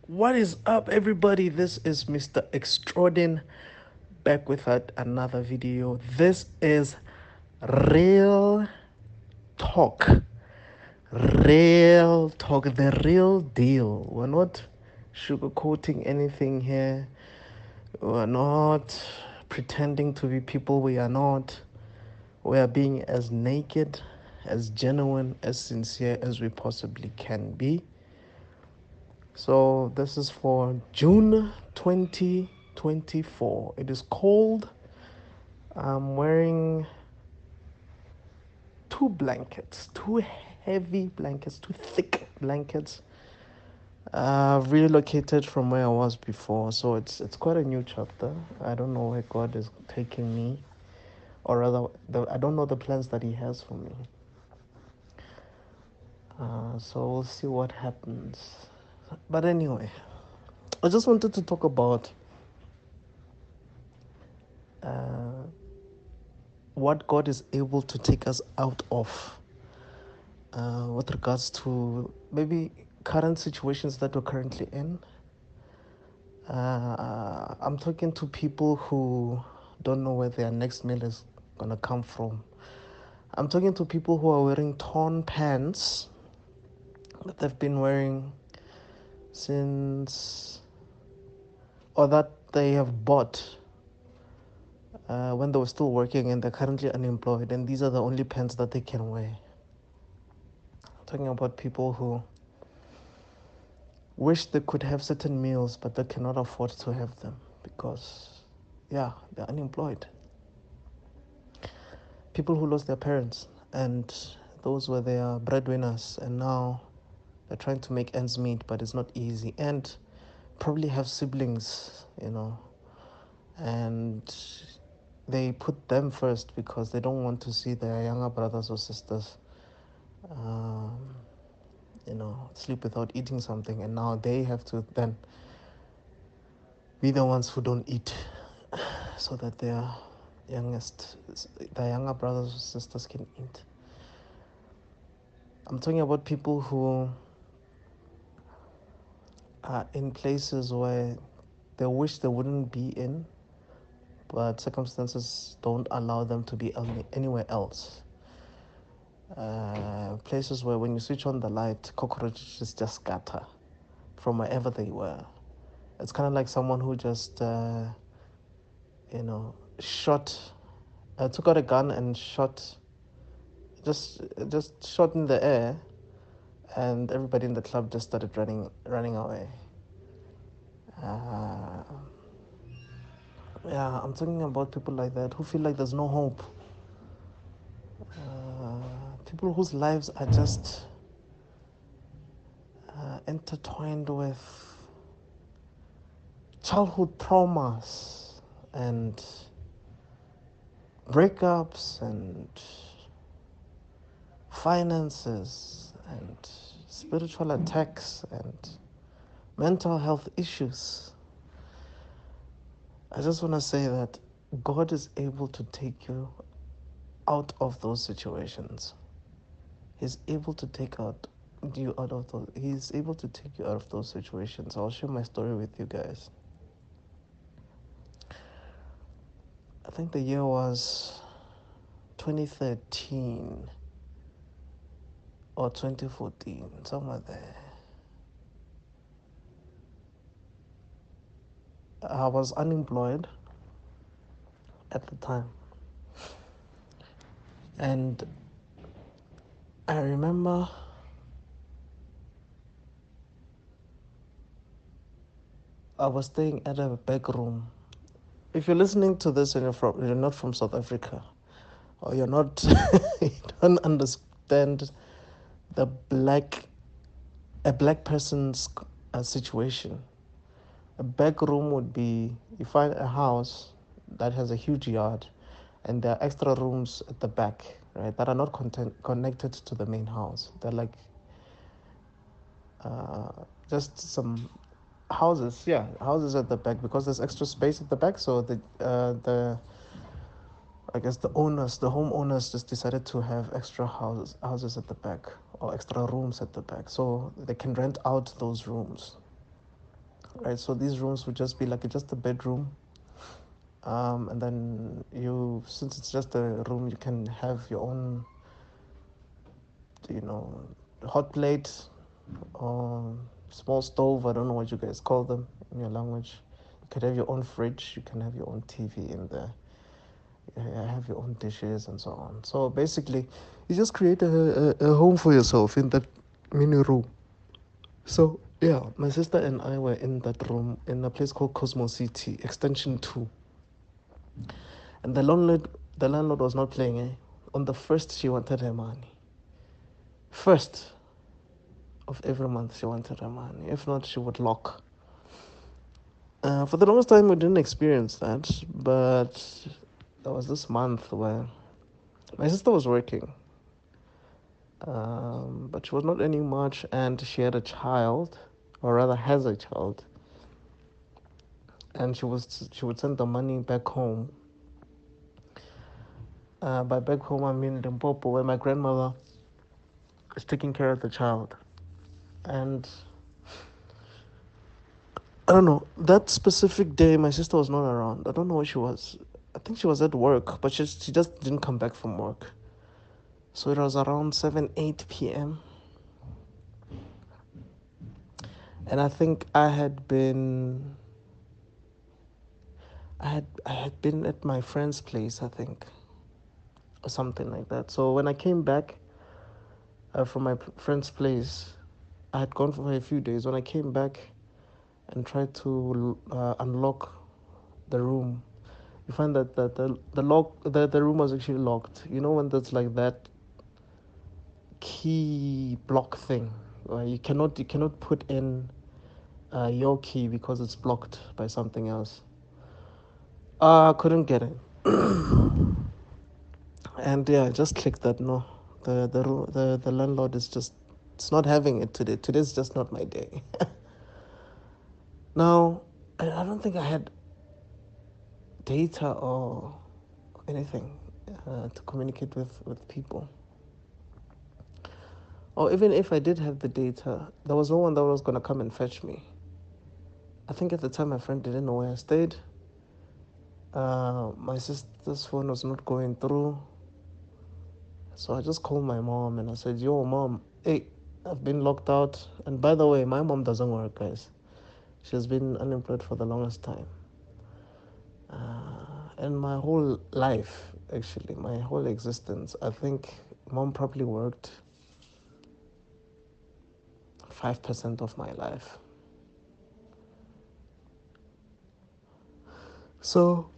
What is up, everybody? This is Mr. Extraordin back with another video. This is real talk. Real talk, the real deal. We're not sugarcoating anything here. We're not pretending to be people we are not. We are being as naked, as genuine, as sincere as we possibly can be. So this is for June 2024. It is cold. I'm wearing two blankets, two heavy blankets, two thick blankets. I've relocated from where I was before, so it's quite a new chapter. I don't know where God is taking me, or rather, I don't know the plans that He has for me. So we'll see what happens. But anyway, I just wanted to talk about uh, what God is able to take us out of with regards to maybe current situations that we're currently in. I'm talking to people who don't know where their next meal is going to come from. I'm talking to people who are wearing torn pants that they've been wearing since, or that they have bought when they were still working and they're currently unemployed, and these are the only pants that they can wear. I'm talking about people who wish they could have certain meals, but they cannot afford to have them because, yeah, they're unemployed. People who lost their parents, and those were their breadwinners, and now they're trying to make ends meet, but it's not easy. And probably have siblings, and they put them first because they don't want to see their younger brothers or sisters, sleep without eating something, and now they have to then be the ones who don't eat so that their younger brothers or sisters can eat. I'm talking about people who are in places where they wish they wouldn't be in, but circumstances don't allow them to be anywhere else. Places where when you switch on the light, cockroaches just scatter from wherever they were. It's kind of like someone who just, shot, took out a gun and shot, just shot in the air, and everybody in the club just started running away. Uh, yeah, I'm talking about people like that who feel like there's no hope. People whose lives are just intertwined with childhood traumas and breakups and finances and spiritual attacks and mental health issues. I just want to say that God is able to take you out of those situations. He's able to take you out of those. He's able to take you out of those situations. I'll share my story with you guys. I think the year was 2013 or 2014, somewhere there. I was unemployed at the time. And I remember I was staying at a back room. If you're listening to this and you're not from South Africa, or you're not, you don't understand the a black person's situation. A back room would be, you find a house that has a huge yard, and there are extra rooms at the back, right, that are not connected to the main house. They're like just some houses at the back because there's extra space at the back. So the I guess the homeowners just decided to have extra houses at the back, or extra rooms at the back, so they can rent out those rooms. right? So these rooms would just be like just a bedroom, and then you, since it's just a room, you can have your own, you know, hot plate or small stove. I don't know what you guys call them in your language. You could have your own fridge. You can have your own TV in there. Have your own dishes and so on. So basically, you just create a home for yourself in that mini room. So yeah, my sister and I were in that room in a place called Cosmo City, Extension 2. And the landlord was not playing, eh? On the first, she wanted her money. First of every month, she wanted her money. If not, she would lock. For the longest time, we didn't experience that, but there was this month where my sister was working, but she was not earning much, and she had a child, or rather has a child, and she would send the money back home. By back home, I mean Limpopo, where my grandmother is taking care of the child. And I don't know, that specific day, my sister was not around. I don't know where she was. I think she was at work, but she just didn't come back from work. So it was around 7, 8 p.m. And I think I had been at my friend's place, I think, or something like that. So when I came back from my friend's place, I had gone for a few days. When I came back and tried to unlock the room, you find that the room was actually locked. You know when there's like that key block thing, where you cannot put in your key because it's blocked by something else. I couldn't get it, and yeah, I just clicked that no. The landlord is just, it's not having it today. Today's just not my day. Now, I don't think I had data or anything to communicate with people. Or even if I did have the data, there was no one that was going to come and fetch me. I think at the time my friend didn't know where I stayed. My sister's phone was not going through. So I just called my mom and I said, yo, mom, hey, I've been locked out. And by the way, my mom doesn't work, guys. She has been unemployed for the longest time. And my whole life, actually, my whole existence, I think mom probably worked 5% of my life. So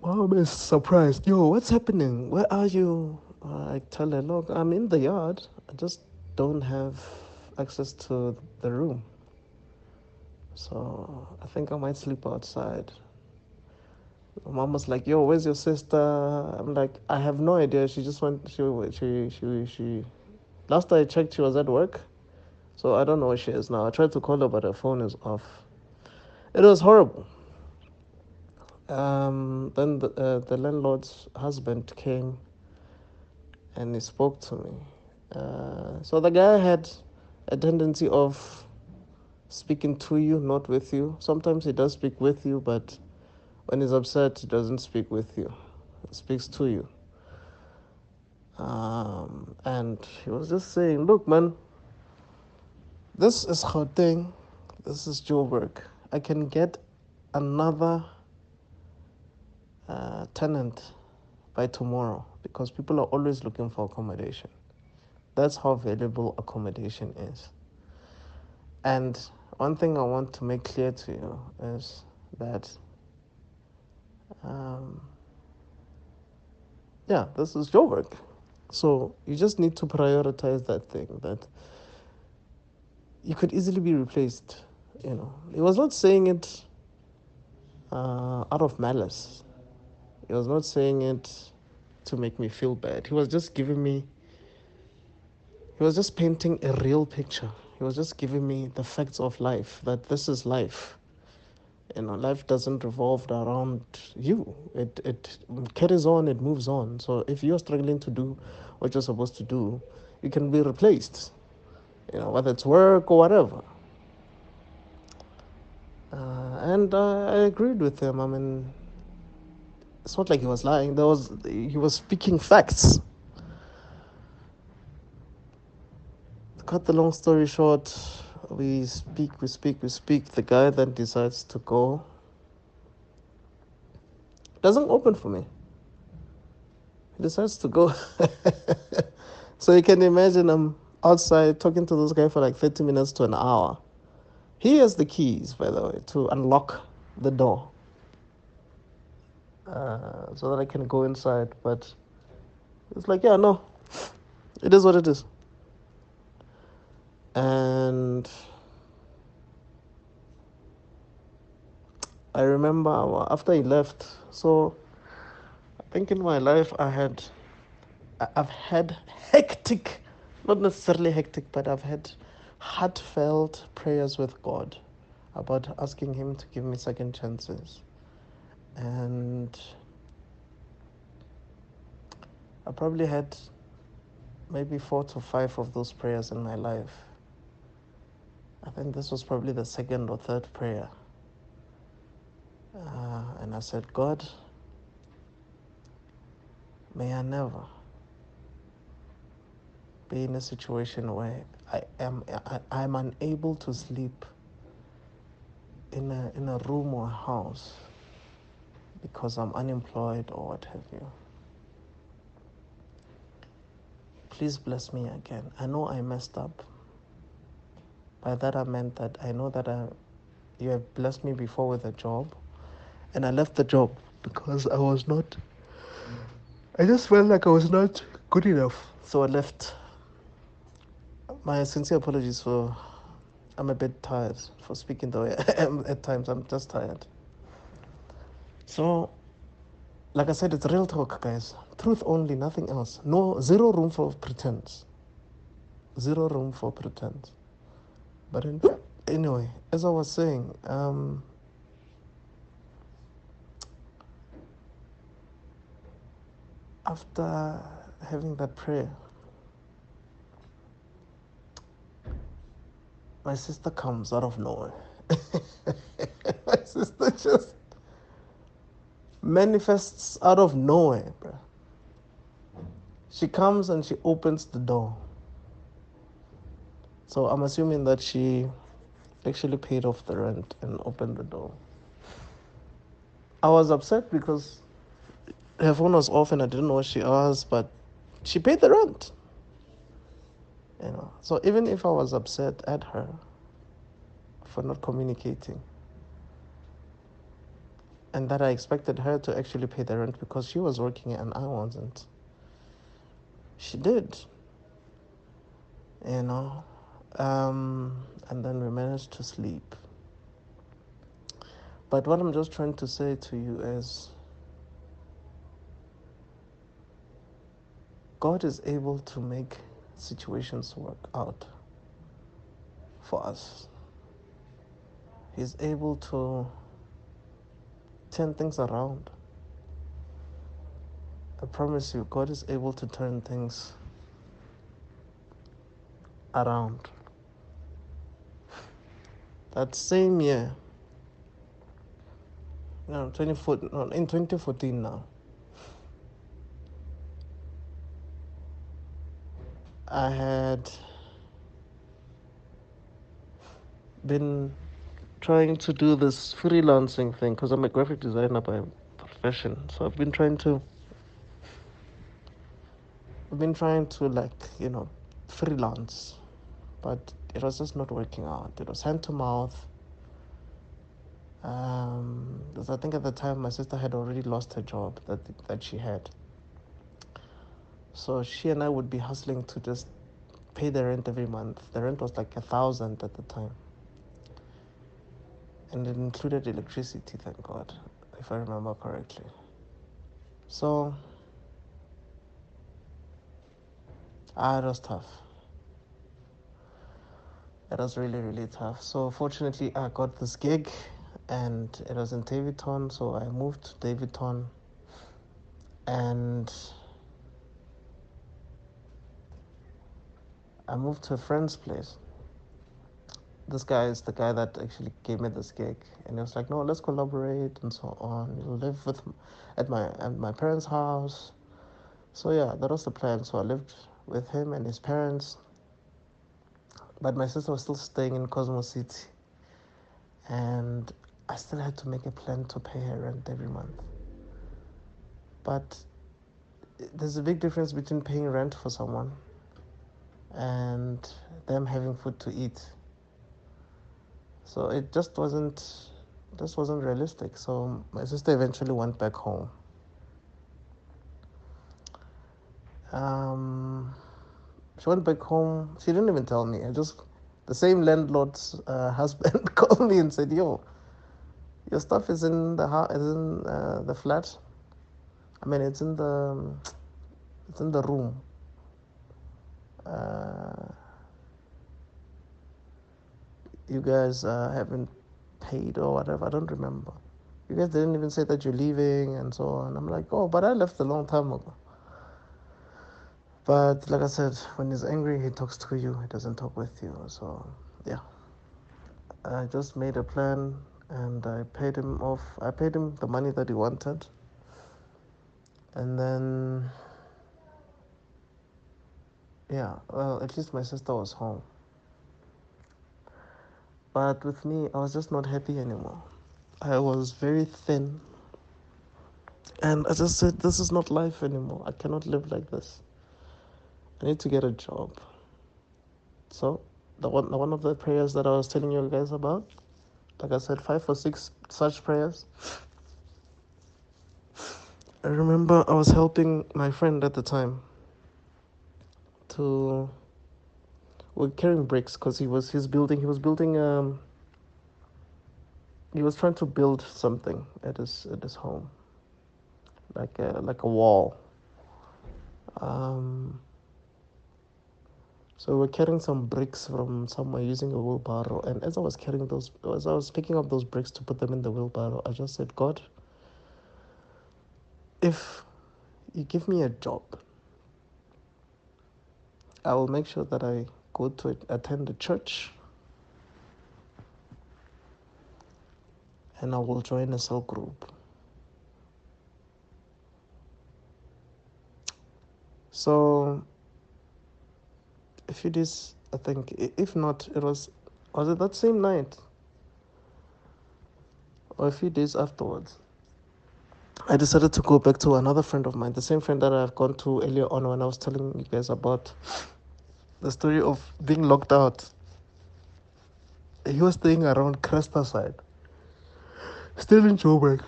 mom is surprised. Yo, what's happening? Where are you? I tell her, look, I'm in the yard. I just don't have access to the room. So I think I might sleep outside. Mom was like, yo, where's your sister? I'm like, I have no idea. She just went, she. Last I checked, she was at work. So I don't know where she is now. I tried to call her, but her phone is off. It was horrible. Then the landlord's husband came and he spoke to me. So the guy had a tendency of speaking to you, not with you. Sometimes he does speak with you, but when he's upset, he doesn't speak with you. He speaks to you. And he was just saying, look, man, this is Gauteng. This is Joburg. I can get another tenant by tomorrow because people are always looking for accommodation. That's how valuable accommodation is. And one thing I want to make clear to you is that, um, yeah, this is your work. So you just need to prioritize that thing, that you could easily be replaced. He was not saying it out of malice. He was not saying it to make me feel bad. He was just painting a real picture. He was just giving me the facts of life, that this is life. Life doesn't revolve around you. It carries on, it moves on. So if you're struggling to do what you're supposed to do, you can be replaced, whether it's work or whatever. And I agreed with him. I mean, it's not like he was lying. He was speaking facts. Cut the long story short, we speak. The guy then decides to go. Doesn't open for me. He decides to go. So you can imagine I'm outside talking to this guy for like 30 minutes to an hour. He has the keys, by the way, to unlock the door so that I can go inside. But it's like, yeah, no, it is what it is. And I remember after he left, so I think in my life I've had hectic, not necessarily hectic, but I've had heartfelt prayers with God about asking Him to give me second chances. And I probably had maybe 4 to 5 of those prayers in my life. I think this was probably the second or third prayer. And I said, God, may I never be in a situation where I'm unable to sleep in a room or a house because I'm unemployed or what have you. Please bless me again. I know I messed up. By that I meant that I know that you have blessed me before with a job, and I left the job because I just felt like I was not good enough. So I left. My sincere apologies for, I'm a bit tired for speaking the way I am at times. I'm just tired. So, like I said, it's real talk, guys. Truth only, nothing else. No, zero room for pretense. Zero room for pretense. But anyway, as I was saying, after having that prayer, my sister comes out of nowhere. My sister just manifests out of nowhere, bro. She comes and she opens the door. So I'm assuming that she actually paid off the rent and opened the door. I was upset because her phone was off and I didn't know where she was, but she paid the rent. So even if I was upset at her for not communicating, and that I expected her to actually pay the rent because she was working and I wasn't, she did. And then we managed to sleep. But what I'm just trying to say to you is, God is able to make situations work out for us. He's able to turn things around. I promise you, God is able to turn things around. That same year, in 2014 now, I had been trying to do this freelancing thing because I'm a graphic designer by profession. So I've been trying to freelance, but it was just not working out. It was hand to mouth. Because I think at the time my sister had already lost her job that she had. So she and I would be hustling to just pay the rent every month. The rent was like 1,000 at the time. And it included electricity, thank God, if I remember correctly. So, it was tough. It was really, really tough. So fortunately, I got this gig, and it was in Davidton. So I moved to Davidton, and I moved to a friend's place. this guy is the guy that actually gave me this gig, and he was like, "No, let's collaborate and so on. You'll live with at my parents' house." So yeah, that was the plan. So I lived with him and his parents, but my sister was still staying in Cosmo City, and I still had to make a plan to pay her rent every month. But there's a big difference between paying rent for someone and them having food to eat. So it just wasn't realistic. So my sister eventually went back home. Um, she went back home. She didn't even tell me. The same landlord's husband called me and said, "Yo, your stuff is in the house, is in the flat. I mean, it's in the room. Uh, you guys haven't paid or whatever. I don't remember. You guys didn't even say that you're leaving and so on." I'm like, "Oh, but I left a long time ago." But like I said, when he's angry, he talks to you. He doesn't talk with you. So yeah, I just made a plan and I paid him off. I paid him the money that he wanted, and then yeah, well, at least my sister was home. But with me, I was just not happy anymore. I was very thin, and I just said, "This is not life anymore. I cannot live like this. I need to get a job." So the one of the prayers that I was telling you guys about, like I said, 5 or 6 such prayers. I remember I was helping my friend at the time to we're carrying bricks because he was trying to build something at his home, like a wall. Um, so we're carrying some bricks from somewhere using a wheelbarrow, and as I was picking up those bricks to put them in the wheelbarrow, I just said, "God, if you give me a job, I will make sure that I go to attend a church, and I will join a cell group." So a few days, I think, if not, was it that same night or a few days afterwards, I decided to go back to another friend of mine, the same friend that I've gone to earlier on when I was telling you guys about the story of being locked out. He was staying around Cresta side, still in Joburg.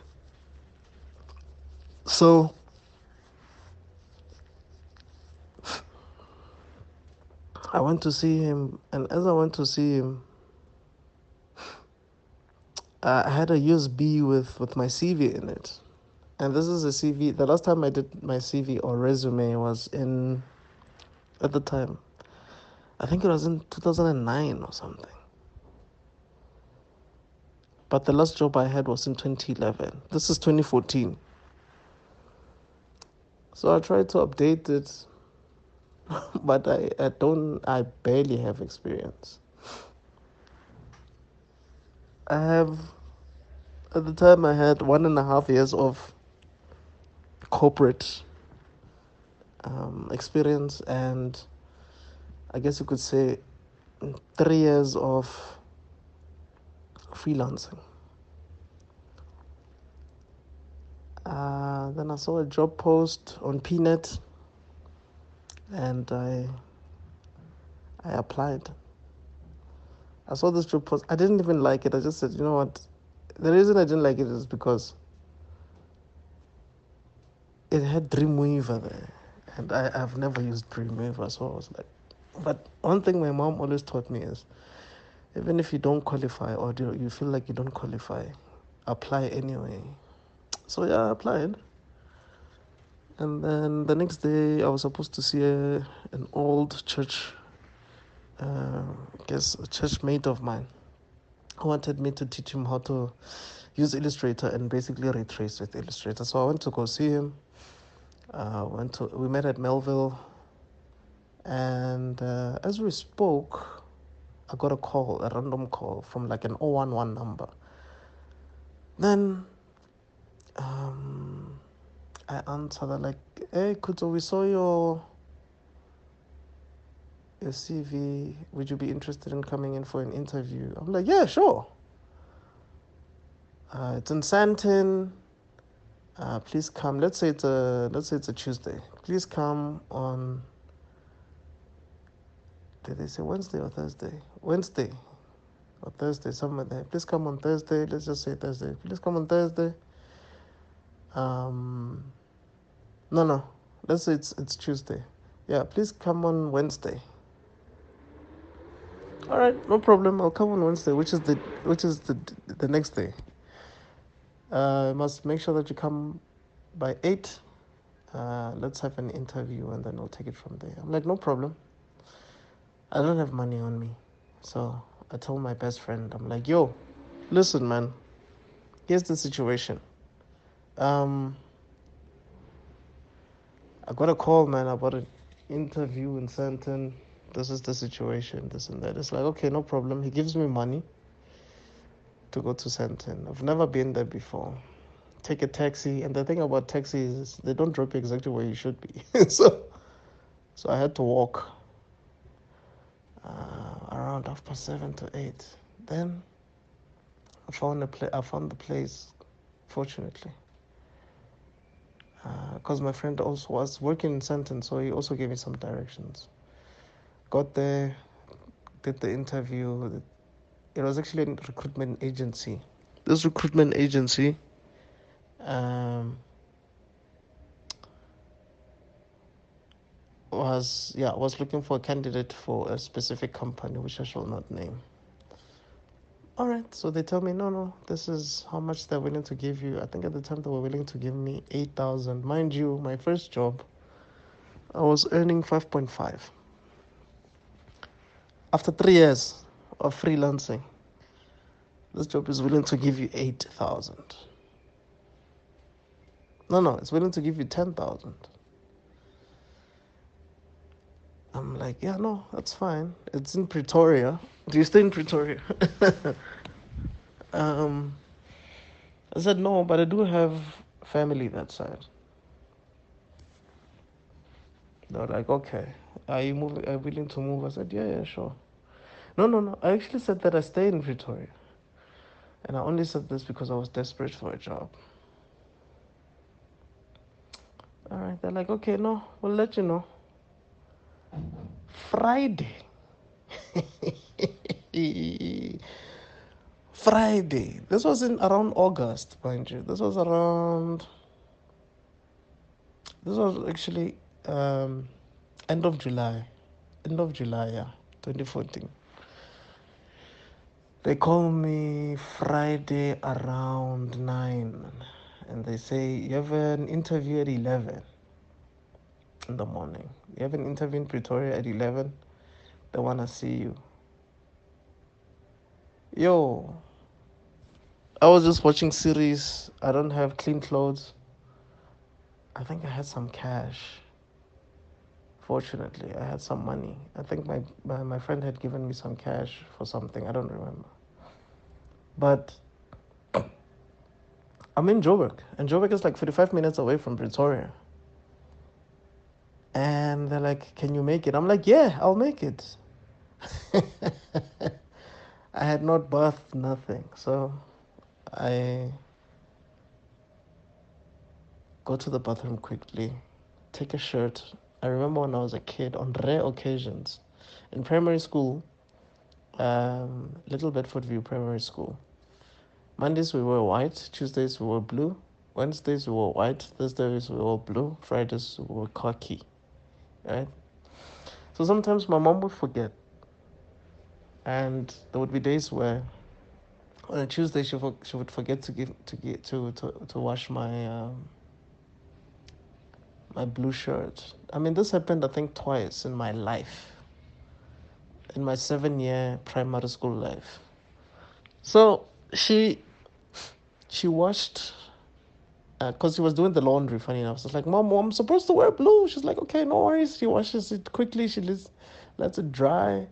So I went to see him, and as I went to see him, I had a USB with my CV in it. And this is a CV. The last time I did my CV or resume was at the time, I think it was in 2009 or something. But the last job I had was in 2011. This is 2014. So I tried to update it, but I barely have experience. At the time, I had 1.5 years of corporate experience, and I guess you could say 3 years of freelancing. Then I saw a job post on Pnet, and I applied. I saw this job post. I didn't even like it. I just said, you know what? The reason I didn't like it is because it had Dreamweaver there, and I've never used Dreamweaver, so I was like, but one thing my mom always taught me is, even if you don't qualify or you feel like you don't qualify, apply anyway. So yeah, I applied, and then the next day I was supposed to see an old church, I guess a church mate of mine, who wanted me to teach him how to use Illustrator and basically retrace with Illustrator. So I went to go see him. We met at Melville, and as we spoke, I got a call, a random call from like an 011 number. Then I answer. They're like, "Hey, Kuto, we saw your CV. Would you be interested in coming in for an interview?" I'm like, "Yeah, sure. It's in Santon. Please come. Let's say it's a Tuesday. Please come on. Did they say Wednesday or Thursday? Wednesday or Thursday, somewhere there. Please come on Thursday. Let's just say Thursday. Please come on Thursday. Um, no. Let's say it's Tuesday. Yeah, please come on Wednesday. All right, no problem. I'll come on Wednesday, which is the next day. You must make sure that you come by 8. Let's have an interview and then we'll take it from there. I'm like, no problem. I don't have money on me. So I told my best friend, I'm like, yo, listen, man, here's the situation. I got a call, man, about an interview in Santon. This is the situation, this and that. It's like, okay, no problem. He gives me money to go to Santon. I've never been there before. Take a taxi, and the thing about taxis is they don't drop you exactly where you should be. so I had to walk around 7:30 to 8. Then I found the place, fortunately, because my friend also was working in Santon, so he also gave me some directions. Got there, did the interview. It was actually a recruitment agency. This recruitment agency was looking for a candidate for a specific company, which I shall not name. All right, so they tell me, no, this is how much they're willing to give you. I think at the time they were willing to give me 8,000. Mind you, my first job, I was earning 5.5. After 3 years of freelancing, this job is willing to give you 8,000. No, it's willing to give you 10,000. I'm like, yeah, no, that's fine. It's in Pretoria. Do you stay in Pretoria? I said, no, but I do have family that side. They were like, okay, are you willing to move? I said, yeah, sure. No. I actually said that I stay in Pretoria. And I only said this because I was desperate for a job. All right, they're like, okay, no, we'll let you know. Friday. Friday. This was in around August, mind you. This was actually end of July. End of July, yeah, 2014. They call me Friday around 9, and they say, you have an interview at 11 in the morning. You have an interview in Pretoria at 11. They want to see you. Yo, I was just watching series. I don't have clean clothes. I think I had some cash. Fortunately, I had some money. I think my friend had given me some cash for something. I don't remember. But I'm in Joburg, and Joburg is like 45 minutes away from Pretoria. And they're like, can you make it? I'm like, yeah, I'll make it. I had not bathed, nothing. So I go to the bathroom quickly, take a shirt. I remember when I was a kid, on rare occasions, in primary school, Little Bedford View Primary School. Mondays we wore white, Tuesdays we wore blue, Wednesdays we wore white, Thursdays we wore blue, Fridays we wore khaki, right? So sometimes my mom would forget, and there would be days where on a Tuesday she would forget to wash my blue shirt. I mean, this happened I think twice in my life, in my 7-year primary school life. So she washed, because she was doing the laundry. Funny enough, so I was like, Mom, I'm supposed to wear blue. She's like, okay, no worries. She washes it quickly. She lets it dry.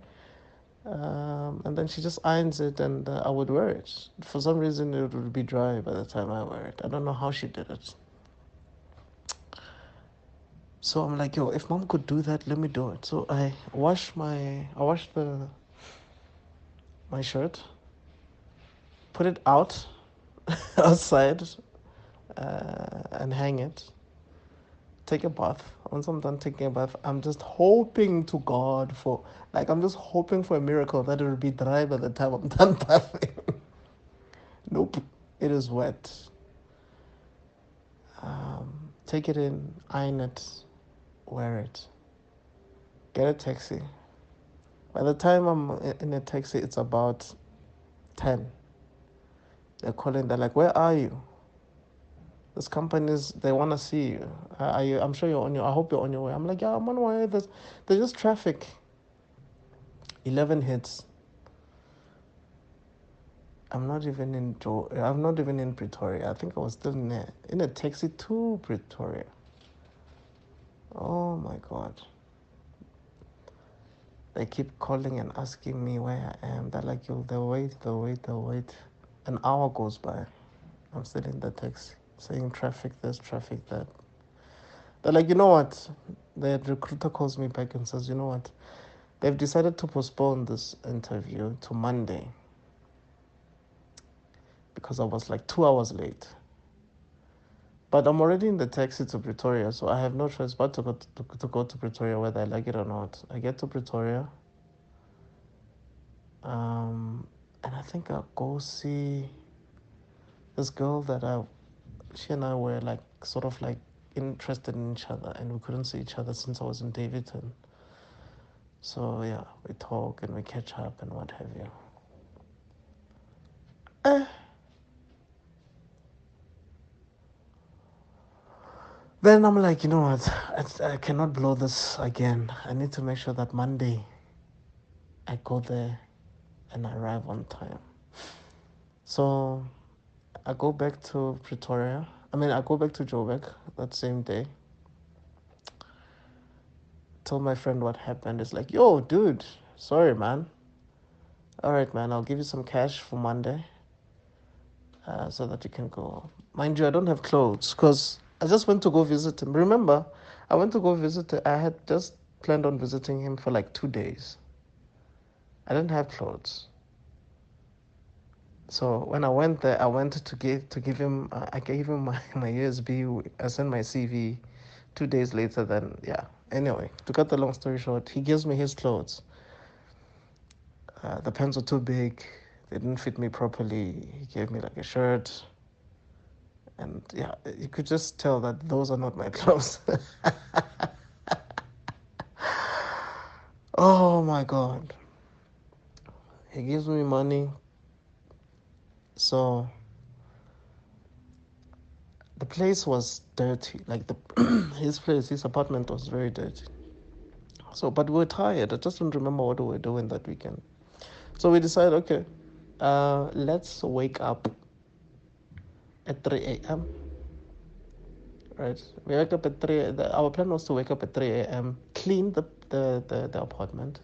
And then she just irons it, and I would wear it. For some reason, it would be dry by the time I wear it. I don't know how she did it. So I'm like, yo, if mom could do that, let me do it. So I washed my shirt, put it out outside, and hang it. Take a bath. Once I'm done taking a bath, I'm just hoping to God for, like, I'm just hoping for a miracle that it will be dry by the time I'm done bathing. Nope, it is wet. Take it in, iron it, wear it, get a taxi. By the time I'm in a taxi, it's about 10. They're calling, they're like, where are you? These companies, they want to see you. Are you. I'm sure you're on your, I hope you're on your way. I'm like, yeah, I'm on my way. There's just traffic. 11 hits. I'm not even in Pretoria. I think I was still in a taxi to Pretoria. Oh my God. They keep calling and asking me where I am. They're like, yo, they'll wait. An hour goes by. I'm still in the taxi, saying traffic this, traffic that. They're like, you know what? The recruiter calls me back and says, you know what? They've decided to postpone this interview to Monday because I was like 2 hours late. But I'm already in the taxi to Pretoria, so I have no choice but to go to Pretoria, whether I like it or not. I get to Pretoria, and I think I'll go see this girl she and I were like sort of like interested in each other, and we couldn't see each other since I was in Davidton. So yeah, we talk and we catch up and what have you. Eh. Then I'm like, you know what? I cannot blow this again. I need to make sure that Monday I go there and arrive on time. So I go back to Pretoria. I go back to Joburg that same day. Tell my friend what happened. It's like, yo, dude, sorry, man. All right, man, I'll give you some cash for Monday so that you can go. Mind you, I don't have clothes because I just went to go visit him. Remember, I went to go visit him. I had just planned on visiting him for like 2 days. I didn't have clothes. So when I went there, I went to give him. I gave him my USB. I sent my CV. 2 days later, then yeah. Anyway, to cut the long story short, he gives me his clothes. The pants were too big. They didn't fit me properly. He gave me like a shirt, and yeah, you could just tell that those are not my clothes. Oh my God. He gives me money, so the place was dirty. Like his apartment was very dirty. So, but we were tired. I just don't remember what we were doing that weekend. So we decided, okay, let's wake up at 3 a.m. Right? We wake up at 3. Our plan was to wake up at 3 a.m., clean the apartment,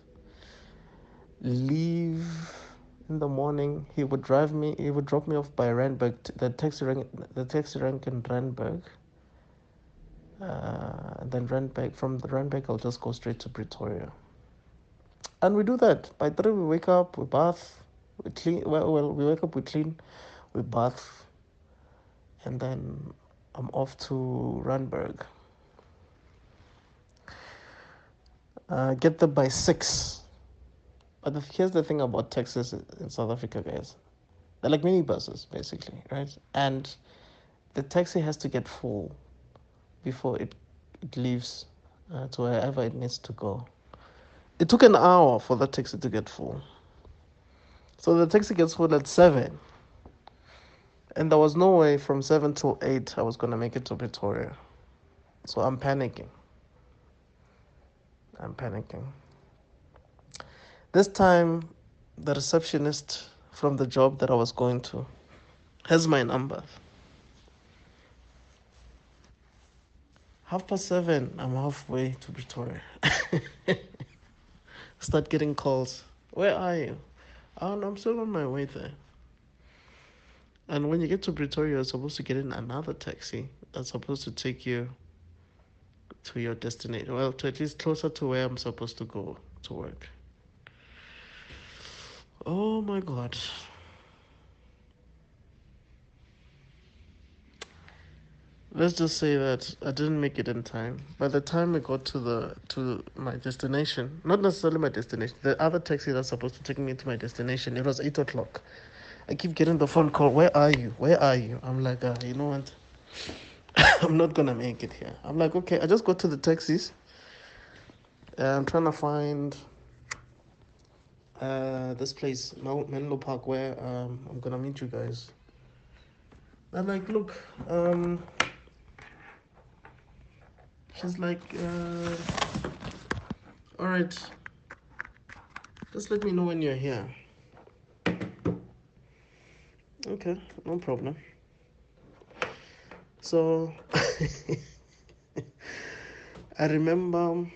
leave in the morning. He would drive me. He would drop me off by Randburg. The taxi rank in Randburg. And then from the Randburg, I'll just go straight to Pretoria. And we do that. By 3, we wake up, we bath, we clean. We wake up, we clean, we bath, and then I'm off to Randburg. Get there by 6. But here's the thing about taxis in South Africa, guys. They're like mini buses, basically, right? And the taxi has to get full before it leaves to wherever it needs to go. It took an hour for the taxi to get full. So the taxi gets full at 7. And there was no way from 7 till 8 I was going to make it to Pretoria. So I'm panicking. This time, the receptionist from the job that I was going to has my number. 7:30, I'm halfway to Pretoria. Start getting calls. Where are you? Oh, no, I'm still on my way there. And when you get to Pretoria, you're supposed to get in another taxi that's supposed to take you to your destination. Well, to at least closer to where I'm supposed to go to work. Oh my God. Let's just say that I didn't make it in time. By the time I got to my destination, not necessarily my destination, the other taxi that's supposed to take me to my destination, it was 8 o'clock. I keep getting the phone call. Where are you? Where are you? I'm like, you know what? I'm not gonna make it here. I'm like, okay. I just go to the taxis. I'm trying to find this place, Menlo Park, where I'm gonna meet you guys. I'm like, look, she's like, all right, just let me know when you're here. Okay, no problem. So I remember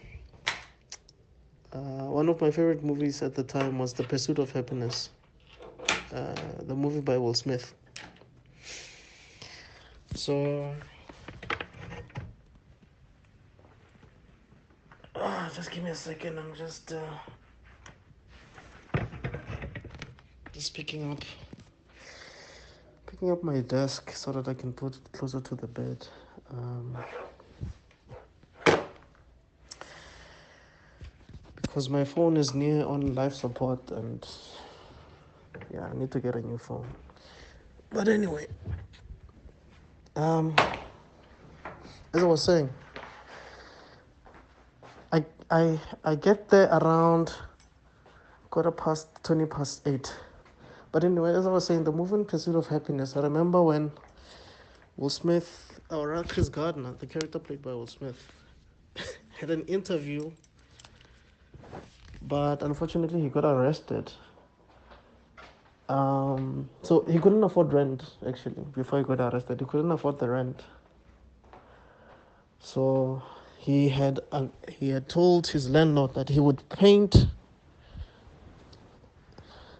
one of my favorite movies at the time was The Pursuit of Happiness, the movie by Will Smith. So just give me a second. I'm just picking up my desk so that I can put it closer to the bed. Because my phone is near on life support, and yeah, I need to get a new phone. But anyway, as I was saying, I get there around 20 past 8. But anyway, as I was saying, the movie Pursuit of Happiness, I remember when Will Smith, or Chris Gardner, the character played by Will Smith, had an interview, but unfortunately he got arrested. So he couldn't afford rent, actually. Before he got arrested, he couldn't afford the rent. So he had told his landlord that he would paint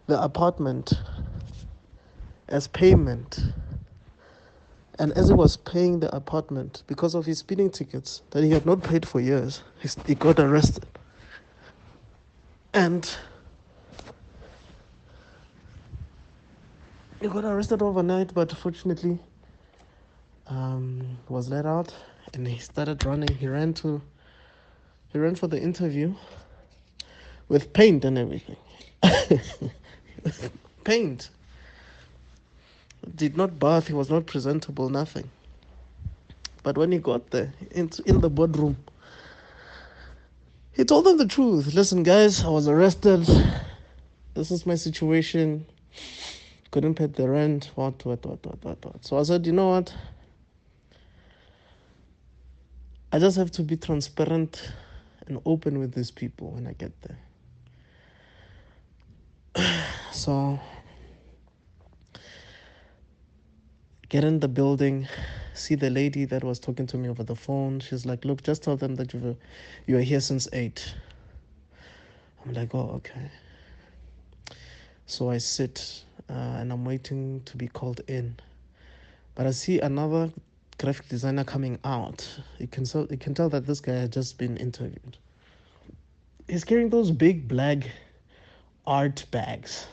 the apartment as payment. And as he was paying the apartment, because of his speeding tickets that he had not paid for years, he got arrested. And he got arrested overnight, but fortunately, was let out, and he started running. He ran for the interview with paint and everything. Paint. Did not bath. He was not presentable. Nothing. But when he got there, in the boardroom, he told them the truth. Listen, guys, I was arrested. This is my situation. Couldn't pay the rent. What. So I said, you know what? I just have to be transparent and open with these people when I get there. So, get in the building, see the lady that was talking to me over the phone. She's like, look, just tell them that you are here since 8. I'm like, oh, okay. So I sit and I'm waiting to be called in. But I see another graphic designer coming out. You can tell that this guy had just been interviewed. He's carrying those big black art bags.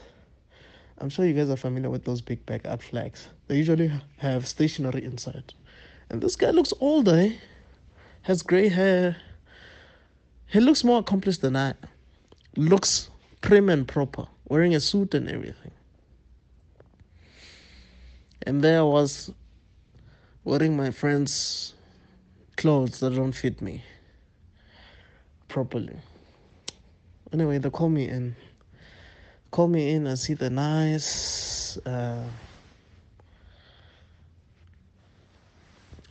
I'm sure you guys are familiar with those big black art flags. They usually have stationery inside. And this guy looks older, eh? Has gray hair. He looks more accomplished than I. Looks prim and proper, wearing a suit and everything. And there I was, wearing my friend's clothes that don't fit me properly. Anyway, they call me in. I see the nice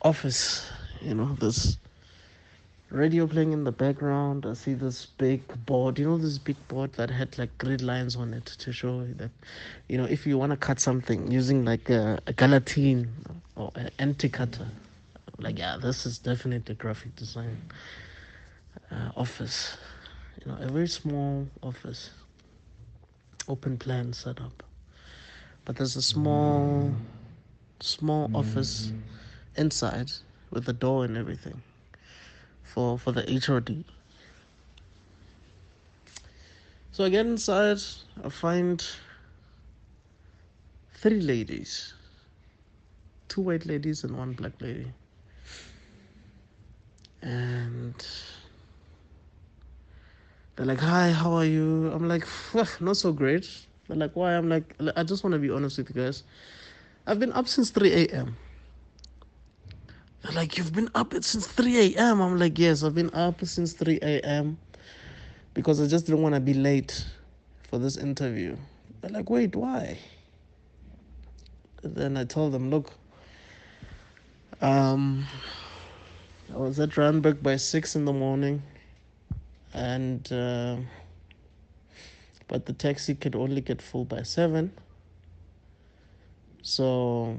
office, this radio playing in the background. I see this big board, this big board that had like grid lines on it to show that, if you want to cut something using like a guillotine or an anti-cutter, like, yeah, this is definitely a graphic design office. A very small office. open plan setup. But there's a small office inside with a door and everything for the HRD. So I get inside, I find three ladies, two white ladies and one black lady. And they're like, "Hi, how are you?" I'm like, "Not so great." They're like, "Why?" I'm like, "I just want to be honest with you guys. I've been up since 3 a.m." They're like, "You've been up since 3 a.m.?" I'm like, "Yes, I've been up since 3 a.m. because I just didn't want to be late for this interview." They're like, "Wait, why?" And then I told them, "Look, um, I was at Randburg by 6 in the morning, and but the taxi could only get full by 7. So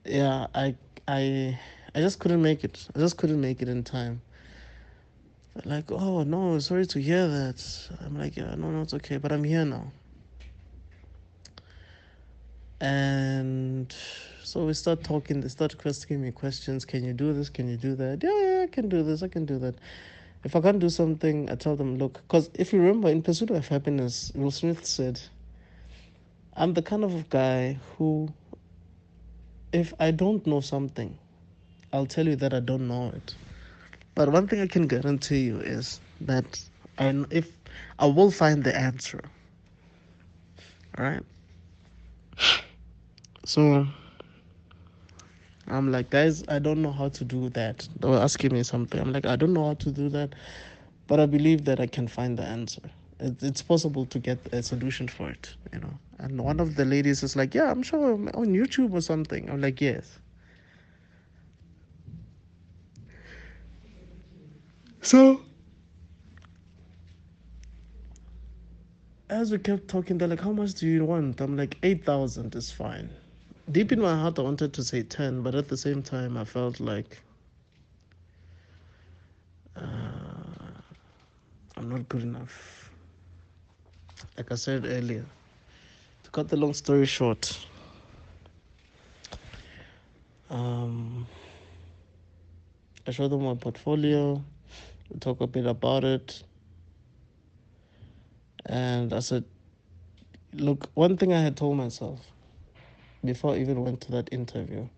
yeah, I I just couldn't make it. I just couldn't make it in time." They're like, "Oh no, sorry to hear that." I'm like, "Yeah, no, it's okay, but I'm here now." And so we start talking. They start asking me questions. "Can you do this? Can you do that?" Yeah, I can do this. I can do that. If I can't do something, I tell them, "Look," because if you remember, in Pursuit of Happiness, Will Smith said, "I'm the kind of guy who, if I don't know something, I'll tell you that I don't know it. But one thing I can guarantee you is that if I will find the answer." All right. So I'm like, "Guys, I don't know how to do that." They were asking me something. I'm like, "I don't know how to do that, but I believe that I can find the answer. It's possible to get a solution for it, you know." And one of the ladies is like, "Yeah, I'm sure on YouTube or something." I'm like, "Yes." So as we kept talking, they're like, "How much do you want?" I'm like, 8,000 is fine. Deep in my heart, I wanted to say 10, but at the same time, I felt like I'm not good enough. Like I said earlier, to cut the long story short, um, I showed them my portfolio, we talk a bit about it, and I said, "Look, one thing I had told myself before I even went to that interview,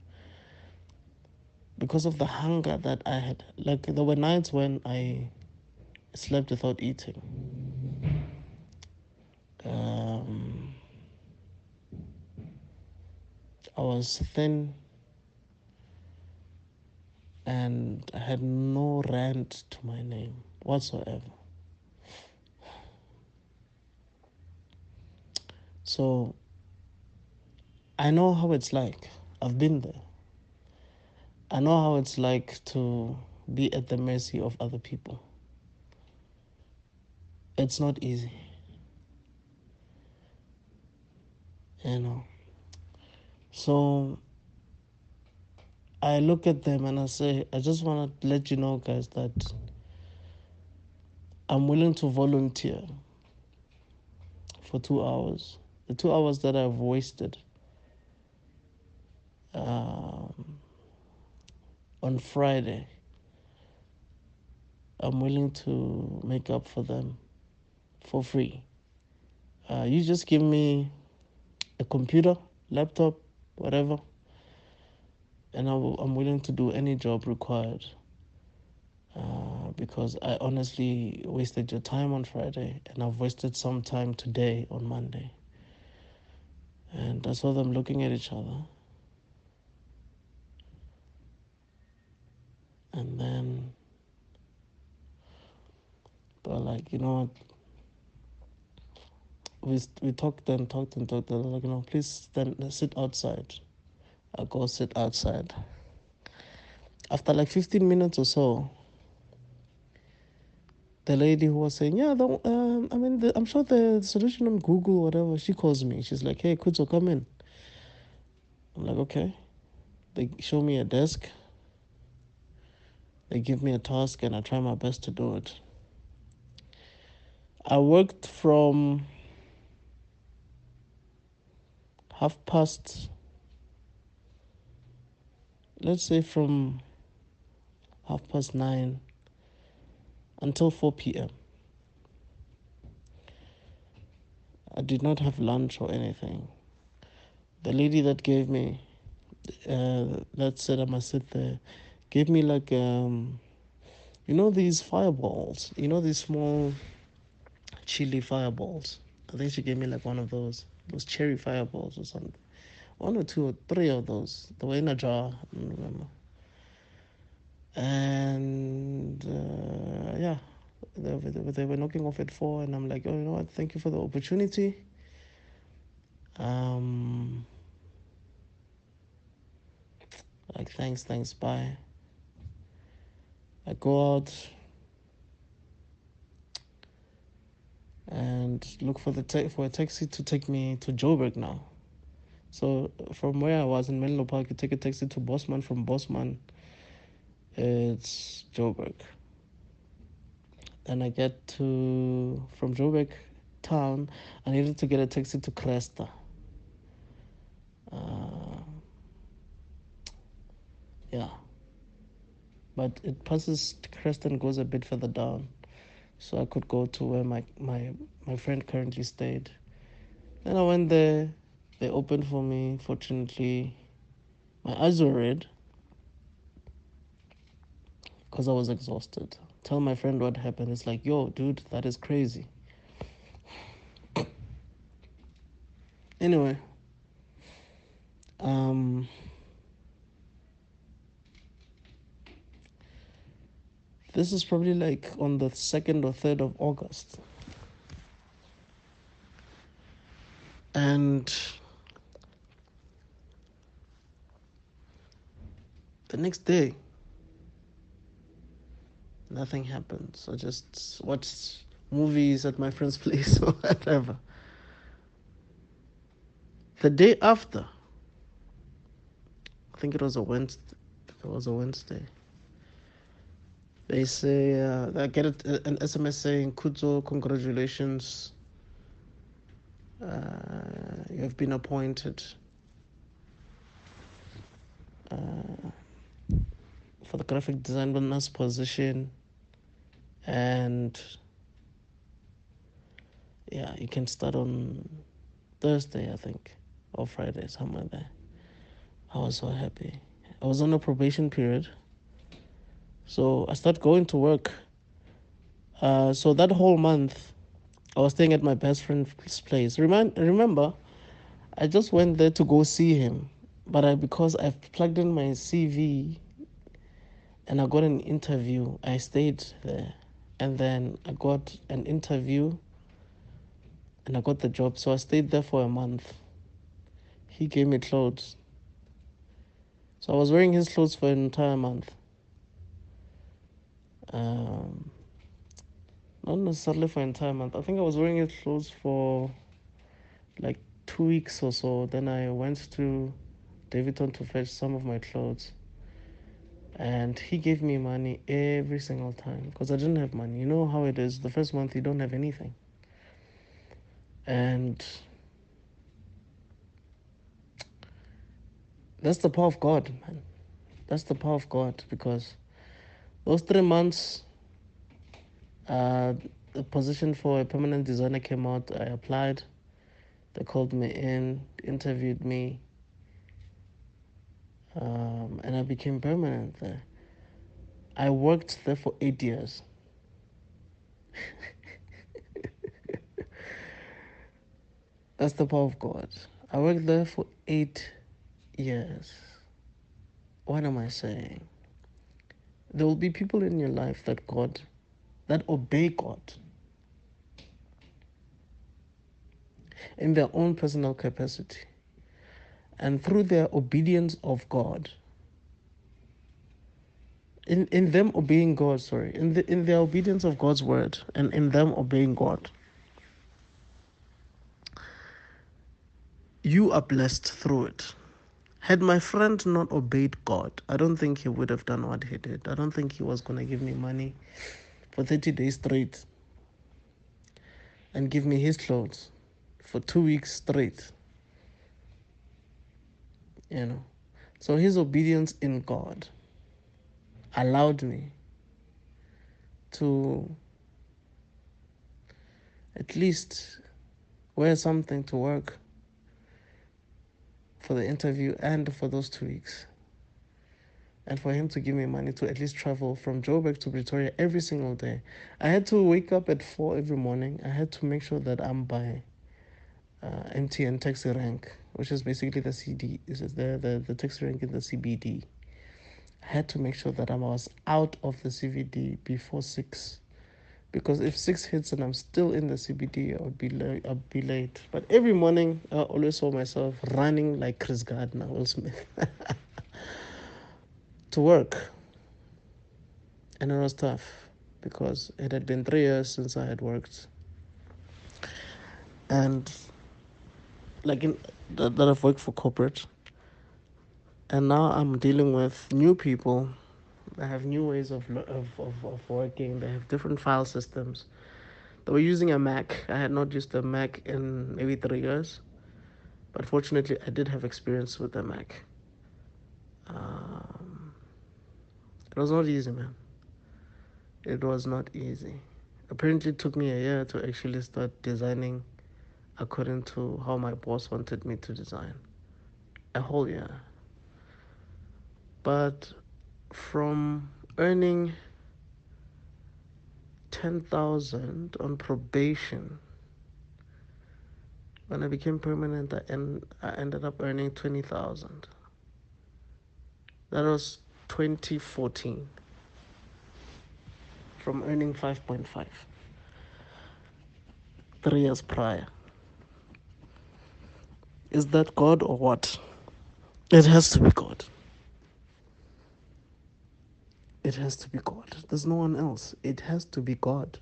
because of the hunger that I had, like there were nights when I slept without eating. Um, I was thin and I had no rand to my name whatsoever. So I know how it's like. I've been there. I know how it's like to be at the mercy of other people. It's not easy, you know." So I look at them and I say, "I just want to let you know, guys, that I'm willing to volunteer for 2 hours. The 2 hours that I've wasted um, on Friday, I'm willing to make up for them for free. You just give me a computer, laptop, whatever, and I'm willing to do any job required. Because I honestly wasted your time on Friday, and I've wasted some time today on Monday." And I saw them looking at each other, and then they're like, "You know what?" We talked and talked and talked. They're like, "Please sit outside." I go sit outside. After like 15 minutes or so, the lady who was saying, "Yeah, I'm sure the solution on Google, whatever," she calls me. She's like, "Hey, Kudzo, come in." I'm like, "Okay." They show me a desk. They give me a task, and I try my best to do it. I worked from 9:30, let's say from 9:30 until 4 p.m. I did not have lunch or anything. The lady that gave me, that said I must sit there, gave me like, these fireballs, these small chili fireballs. I think she gave me like one of those cherry fireballs or something. One or two or three of those. They were in a jar, I don't remember. And yeah, they were knocking off at 4, and I'm like, oh, you know what? Thank you for the opportunity. Like, thanks, bye. I go out and look for for a taxi to take me to Joburg now. So from where I was in Menlo Park, you take a taxi to Bosman. From Bosman, it's Joburg. Then I get from Joburg town, I needed to get a taxi to Cresta. Yeah. But it passes Cresta and goes a bit further down. So I could go to where my friend currently stayed. Then I went there. They opened for me. Fortunately, my eyes were red because I was exhausted. Tell my friend what happened. It's like, yo, dude, that is crazy. Anyway, this is probably like on the 2nd or 3rd of August. And the next day, nothing happens. I just watched movies at my friend's place or whatever. The day after, I think it was a Wednesday. They say, I get an SMS saying, Kudzo, congratulations. You have been appointed for the graphic designer's position. And yeah, you can start on Thursday, I think, or Friday, somewhere there. I was so happy. I was on a probation period. So I started going to work. So that whole month, I was staying at my best friend's place. Remember, I just went there to go see him. But because I've plugged in my CV and I got an interview, I stayed there. And then I got an interview and I got the job. So I stayed there for a month. He gave me clothes. So I was wearing his clothes for an entire month. Not necessarily for an entire month. I think I was wearing his clothes for like 2 weeks or so. Then I went to Davidson to fetch some of my clothes. And he gave me money every single time because I didn't have money. You know how it is. The first month you don't have anything. And that's the power of God, man. That's the power of God, because those 3 months, the position for a permanent designer came out. I applied. They called me in, interviewed me, and I became permanent there. I worked there for 8 years. That's the power of God. I worked there for 8 years. What am I saying? There will be people in your life that obey God in their own personal capacity. And through their obedience of God, in them obeying God, in their obedience of God's word, and in them obeying God, you are blessed through it. Had my friend not obeyed God, I don't think he would have done what he did. I don't think he was going to give me money for 30 days straight. and give me his clothes for 2 weeks straight, you know. So his obedience in God allowed me to at least wear something to work for the interview and for those 2 weeks. And for him to give me money to at least travel from Joburg to Pretoria every single day. I had to wake up at 4 every morning. I had to make sure that I'm by MTN taxi rank, which is basically the CD, is the taxi rank in the CBD. I had to make sure that I was out of the CBD before 6, because if 6 hits and I'm still in the CBD, I'll be late. But every morning, I always saw myself running like Chris Gardner, Will Smith, to work, and it was tough because it had been 3 years since I had worked, and like that I've worked for corporate, and now I'm dealing with new people. They have new ways of working. They have different file systems. They were using a Mac. I had not used a Mac in maybe 3 years, but fortunately, I did have experience with the Mac. Um, it was not easy, man. It was not easy. Apparently, it took me a year to actually start designing according to how my boss wanted me to design. A whole year. But from earning 10,000 on probation, when I became permanent, I ended up earning 20,000. That was 2014. From earning 5.5, 3 years prior. Is that God or what? It has to be God. It has to be God. There's no one else. It has to be God.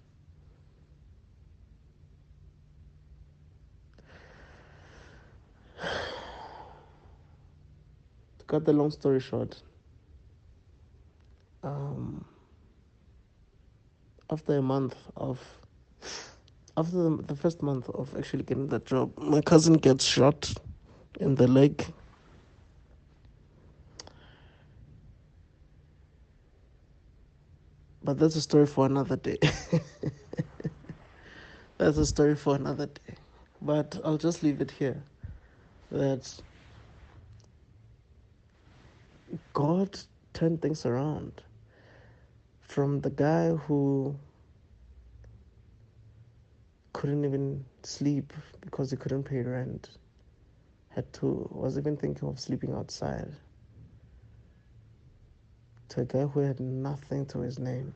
To cut the long story short, um, after a month of after the first month of actually getting that job, my cousin gets shot in the leg. But that's a story for another day. That's a story for another day. But I'll just leave it here. That God turned things around. From the guy who couldn't even sleep because he couldn't pay rent, was even thinking of sleeping outside, to a guy who had nothing to his name.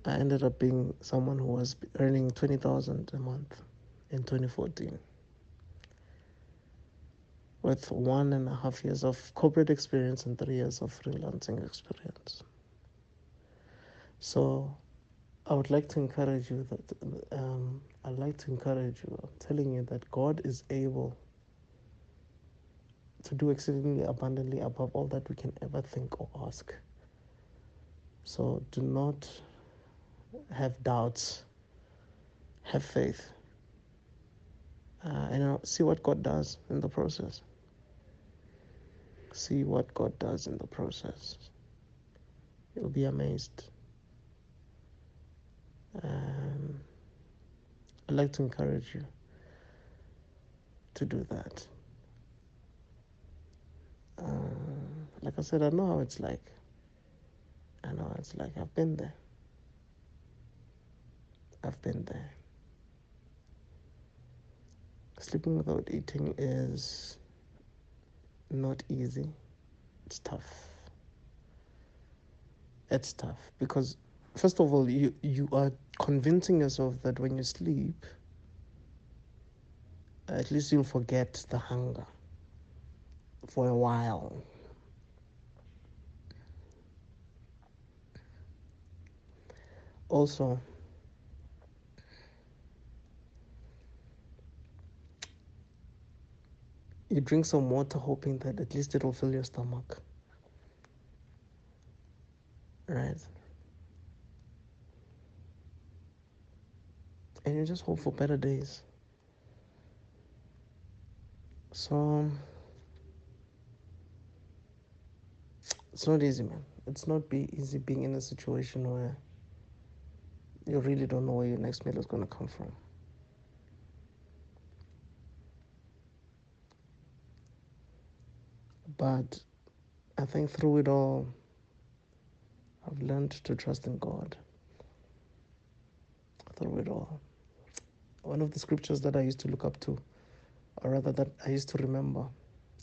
I ended up being someone who was earning 20,000 a month in 2014, with 1.5 years of corporate experience and 3 years of freelancing experience. So I would like to encourage you that I'd like to encourage you. I'm telling you that God is able to do exceedingly abundantly above all that we can ever think or ask. So do not have doubts. Have faith. See what God does in the process. See what God does in the process. You'll be amazed. I'd like to encourage you to do that. Like I said, I know how it's like. I know how it's like. I've been there. I've been there. Sleeping without eating is not easy. It's tough. It's tough because, first of all, you are convincing yourself that when you sleep, at least you'll forget the hunger for a while. Also, you drink some water hoping that at least it'll fill your stomach. Right? and you just hope for better days. So it's not easy, man. It's not easy being in a situation where you really don't know where your next meal is going to come from. But I think through it all, I've learned to trust in God. Through it all. One of the scriptures that I used to look up to, or rather that I used to remember,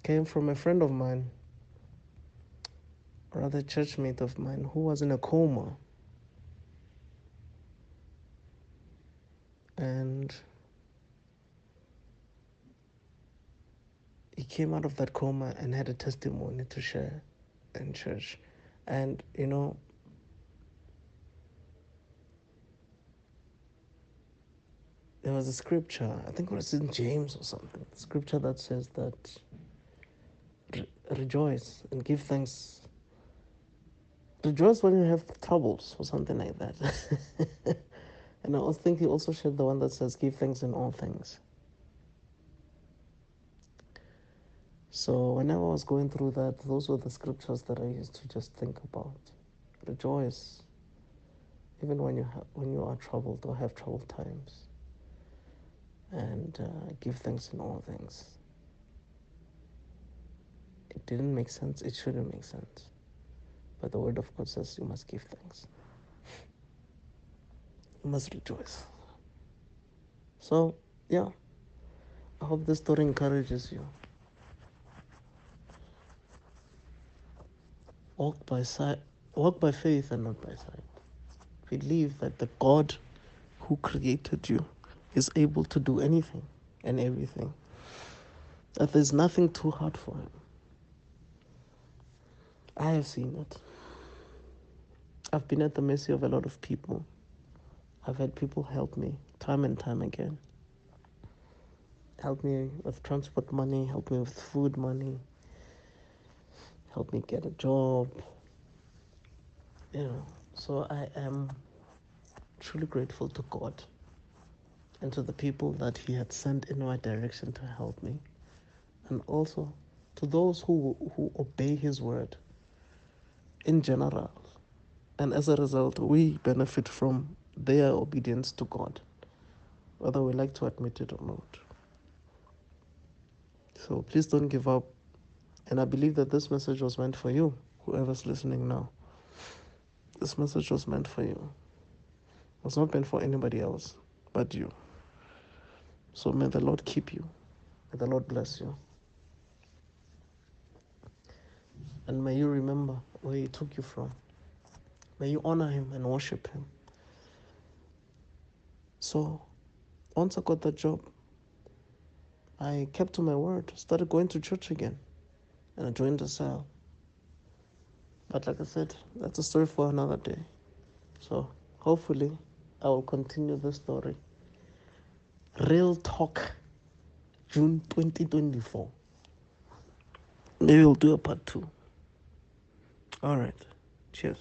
came from a friend of mine, or rather a churchmate of mine, who was in a coma. And he came out of that coma and had a testimony to share in church. And, there was a scripture, I think it was in James or something, scripture that says that rejoice and give thanks. Rejoice when you have troubles or something like that. And I think he also shared the one that says give thanks in all things. So whenever I was going through that, those were the scriptures that I used to just think about. Rejoice, even when you are troubled or have troubled times, and give thanks in all things. It didn't make sense. It shouldn't make sense. But the word of God says you must give thanks. You must rejoice. So, yeah, I hope this story encourages you. Walk by faith and not by sight. Believe that the God who created you is able to do anything and everything. That there's nothing too hard for him. I have seen it. I've been at the mercy of a lot of people. I've had people help me time and time again. Help me with transport money, help me with food money, help me get a job. So I am truly grateful to God and to the people that he had sent in my direction to help me. And also to those who obey his word in general. And as a result, we benefit from their obedience to God, whether we like to admit it or not. So please don't give up. And I believe that this message was meant for you, whoever's listening now. This message was meant for you. It was not meant for anybody else but you. So may the Lord keep you. May the Lord bless you. And may you remember where he took you from. May you honor him and worship him. So once I got that job, I kept to my word, started going to church again, and I joined the cell. But like I said, that's a story for another day. So hopefully I will continue this story. Real Talk, June 2024. Maybe we'll do a part 2. All right. Cheers.